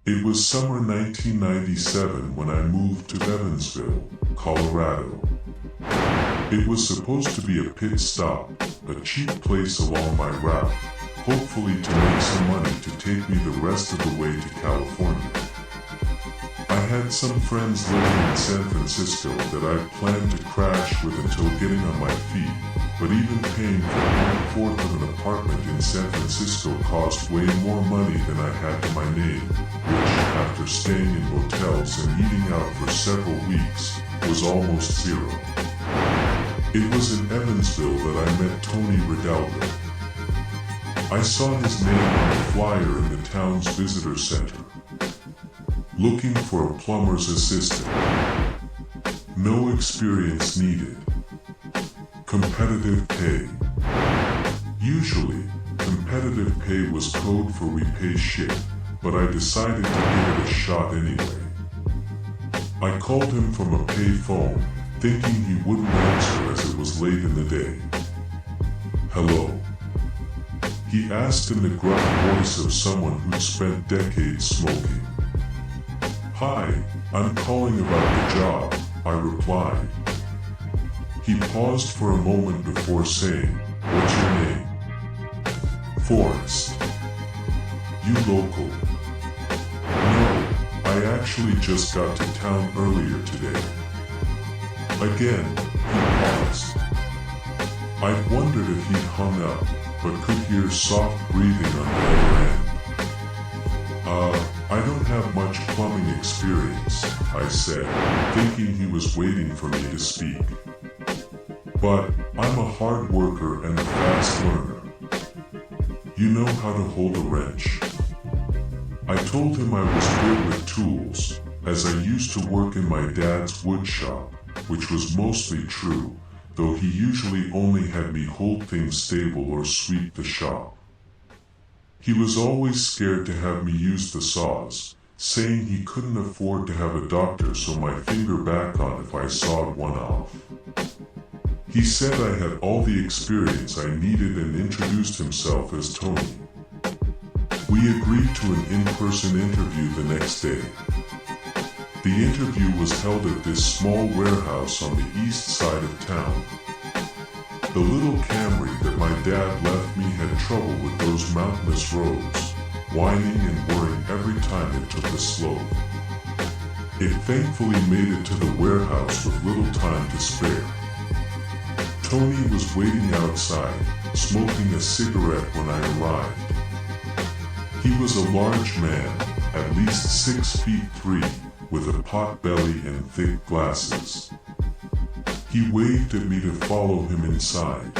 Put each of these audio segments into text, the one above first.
It was summer 1997 when I moved to Evansville, Colorado. It was supposed to be a pit stop, a cheap place along my route, hopefully to make some money to take me the rest of the way to California. I had some friends living in San Francisco that I planned to crash with until getting on my feet, but even paying for 1/4 of an apartment in San Francisco cost way more money than I had to my name, which, after staying in hotels and eating out for several weeks, was almost zero. It was in Evansville that I met Tony Ridalgo. I saw his name on a flyer in the town's visitor center. Looking for a plumber's assistant. No experience needed. Competitive pay. Usually, competitive pay was code for we pay shit, but I decided to give it a shot anyway. I called him from a pay phone, thinking he wouldn't answer as it was late in the day. Hello. He asked in the gruff voice of someone who'd spent decades smoking. Hi, I'm calling about the job, I replied. He paused for a moment before saying, what's your name? Forrest. You local? No, I actually just got to town earlier today. Again, he paused. I wondered if he'd hung up, but could hear soft breathing on the other end. I don't have much plumbing experience, I said, thinking he was waiting for me to speak. But I'm a hard worker and a fast learner. You know how to hold a wrench. I told him I was good with tools, as I used to work in my dad's wood shop, which was mostly true, though he usually only had me hold things stable or sweep the shop. He was always scared to have me use the saws, saying he couldn't afford to have a doctor sew my finger back on if I sawed one off. He said I had all the experience I needed and introduced himself as Tony. We agreed to an in-person interview the next day. The interview was held at this small warehouse on the east side of town. The little Camry that my dad left me had trouble with those mountainous roads, whining and whirring every time it took a slope. It thankfully made it to the warehouse with little time to spare. Tony was waiting outside, smoking a cigarette when I arrived. He was a large man, at least 6'3", with a pot belly and thick glasses. He waved at me to follow him inside.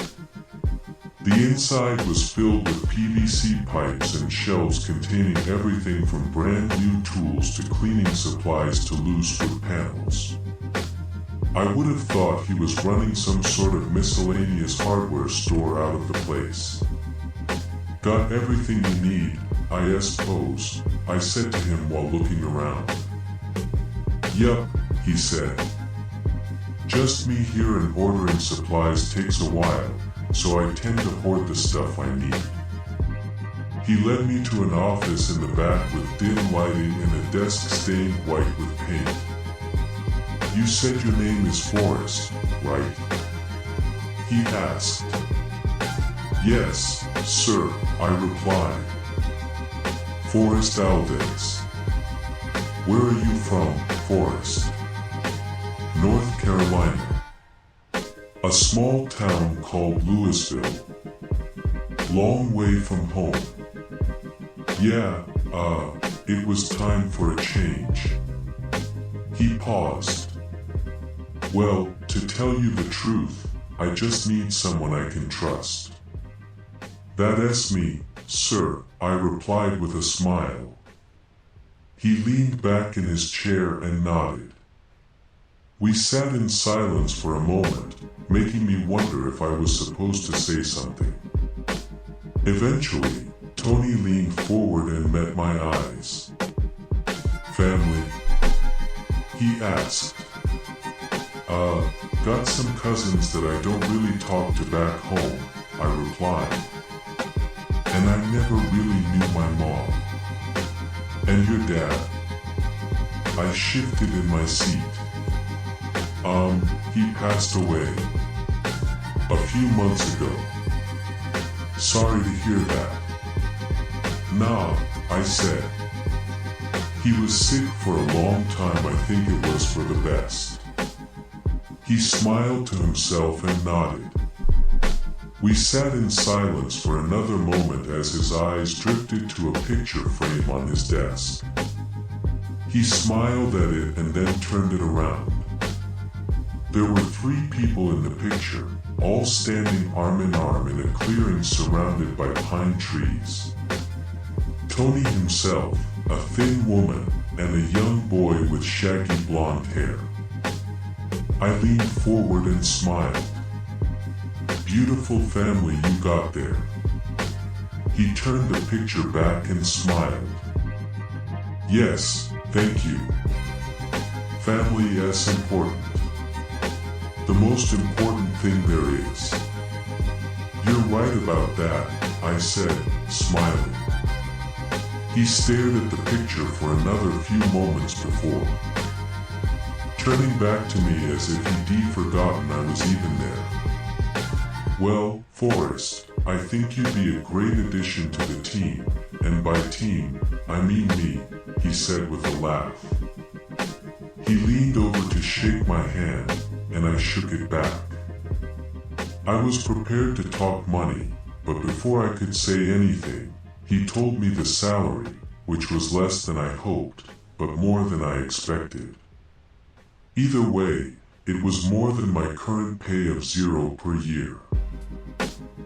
The inside was filled with PVC pipes and shelves containing everything from brand new tools to cleaning supplies to loose wood panels. I would have thought he was running some sort of miscellaneous hardware store out of the place. Got everything you need, I suppose, I said to him while looking around. Yup, he said. Just me here and ordering supplies takes a while, so I tend to hoard the stuff I need. He led me to an office in the back with dim lighting and a desk stained white with paint. You said your name is Forrest, right? He asked. Yes, sir, I replied. Forrest Aldez. Where are you from, Forrest? North Carolina. A small town called Louisville. Long way from home. Yeah, it was time for a change. He paused. Well, to tell you the truth, I just need someone I can trust. That's me, sir, I replied with a smile. He leaned back in his chair and nodded. We sat in silence for a moment, making me wonder if I was supposed to say something. Eventually, Tony leaned forward and met my eyes. Family? He asked. Got some cousins that I don't really talk to back home, I replied. And I never really knew my mom. And your dad? I shifted in my seat. He passed away. A few months ago. Sorry to hear that. Nah, I said. He was sick for a long time. I think it was for the best. He smiled to himself and nodded. We sat in silence for another moment as his eyes drifted to a picture frame on his desk. He smiled at it and then turned it around. There were 3 people in the picture, all standing arm in arm in a clearing surrounded by pine trees. Tony himself, a thin woman, and a young boy with shaggy blonde hair. I leaned forward and smiled. Beautiful family you got there. He turned the picture back and smiled. Yes, thank you. Family is important. The most important thing there is. You're right about that, I said, smiling. He stared at the picture for another few moments before turning back to me as if he'd forgotten I was even there. Well, Forrest, I think you'd be a great addition to the team, and by team, I mean me, he said with a laugh. He leaned over to shake my hand, and I shook it back. I was prepared to talk money, but before I could say anything, he told me the salary, which was less than I hoped, but more than I expected. Either way, it was more than my current pay of $0 per year.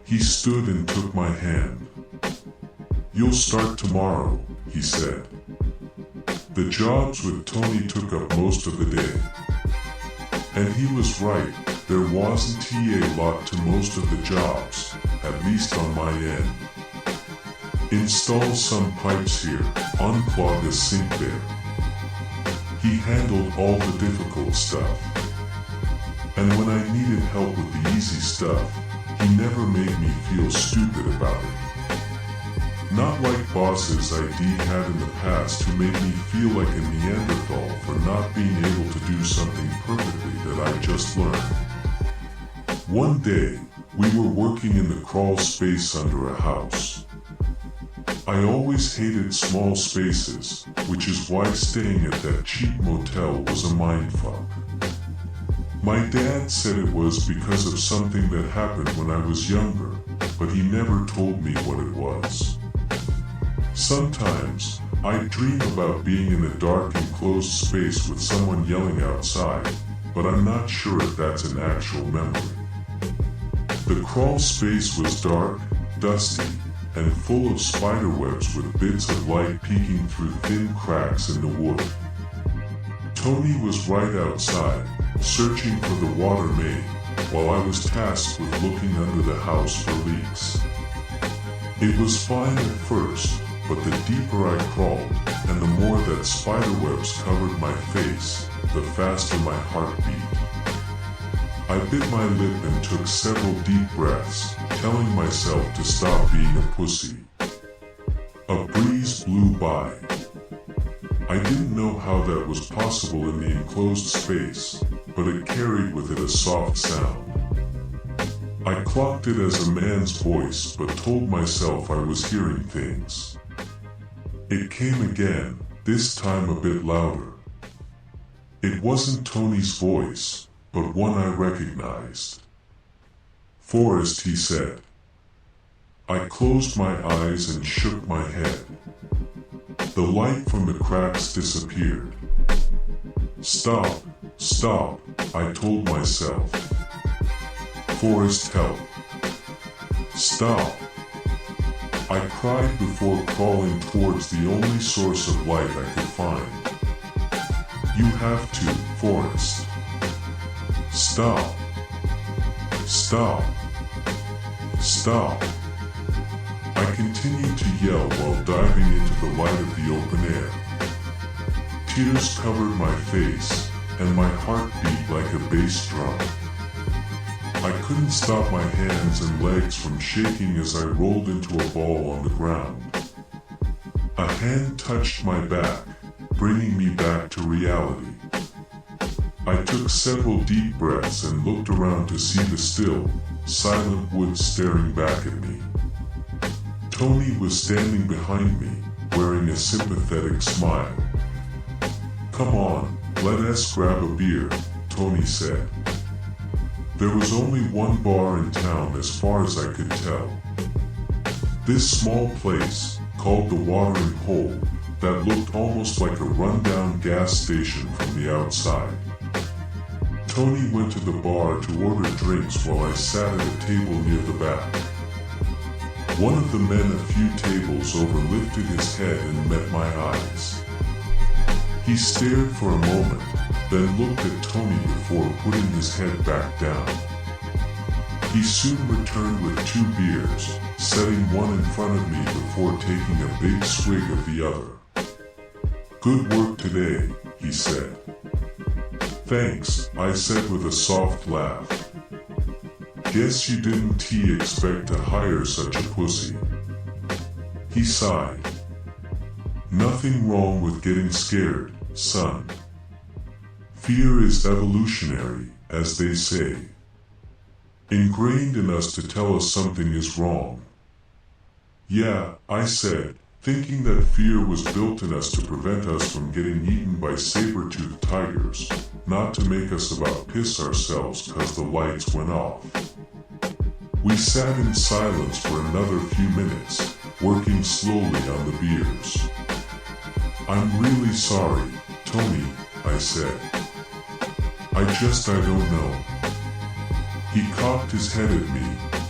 He stood and took my hand. You'll start tomorrow, he said. The jobs with Tony took up most of the day. And he was right, there wasn't a lot to most of the jobs, at least on my end. Install some pipes here, unclog a sink there. He handled all the difficult stuff. And when I needed help with the easy stuff, he never made me feel stupid about it. Not like bosses I'd had in the past who made me feel like a Neanderthal for not being able to do something perfectly that I just learned. One day, we were working in the crawl space under a house. I always hated small spaces, which is why staying at that cheap motel was a mindfuck. My dad said it was because of something that happened when I was younger, but he never told me what it was. Sometimes, I dream about being in a dark enclosed space with someone yelling outside, but I'm not sure if that's an actual memory. The crawl space was dark, dusty, and full of spider webs with bits of light peeking through thin cracks in the wood. Tony was right outside, searching for the water main, while I was tasked with looking under the house for leaks. It was fine at first, but the deeper I crawled, and the more that spider webs covered my face, the faster my heart beat. I bit my lip and took several deep breaths, telling myself to stop being a pussy. A breeze blew by. I didn't know how that was possible in the enclosed space, but it carried with it a soft sound. I clocked it as a man's voice, but told myself I was hearing things. It came again, this time a bit louder. It wasn't Tony's voice, but one I recognized. Forrest, he said. I closed my eyes and shook my head. The light from the cracks disappeared. Stop, stop, I told myself. Forrest, help. Stop. I cried before crawling towards the only source of light I could find. You have to, Forrest. Stop. Stop. Stop. I continued to yell while diving into the light of the open air. Tears covered my face, and my heart beat like a bass drum. I couldn't stop my hands and legs from shaking as I rolled into a ball on the ground. A hand touched my back, bringing me back to reality. I took several deep breaths and looked around to see the still, silent woods staring back at me. Tony was standing behind me, wearing a sympathetic smile. "Come on, let us grab a beer," Tony said. There was only one bar in town as far as I could tell. This small place, called the Watering Hole, that looked almost like a rundown gas station from the outside. Tony went to the bar to order drinks while I sat at a table near the back. One of the men a few tables over lifted his head and met my eyes. He stared for a moment, then looked at Tony before putting his head back down. He soon returned with 2 beers, setting one in front of me before taking a big swig of the other. "Good work today," he said. "Thanks," I said with a soft laugh. "Guess you didn't expect to hire such a pussy." He sighed. "Nothing wrong with getting scared, son. Fear is evolutionary, as they say. Ingrained in us to tell us something is wrong." "Yeah," I said, thinking that fear was built in us to prevent us from getting eaten by saber-toothed tigers, not to make us about piss ourselves cause the lights went off. We sat in silence for another few minutes, working slowly on the beers. "I'm really sorry, Tony," I said. I don't know." He cocked his head at me,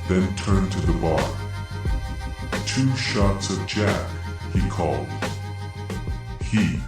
then turned to the bar. "2 shots of Jack," he called. He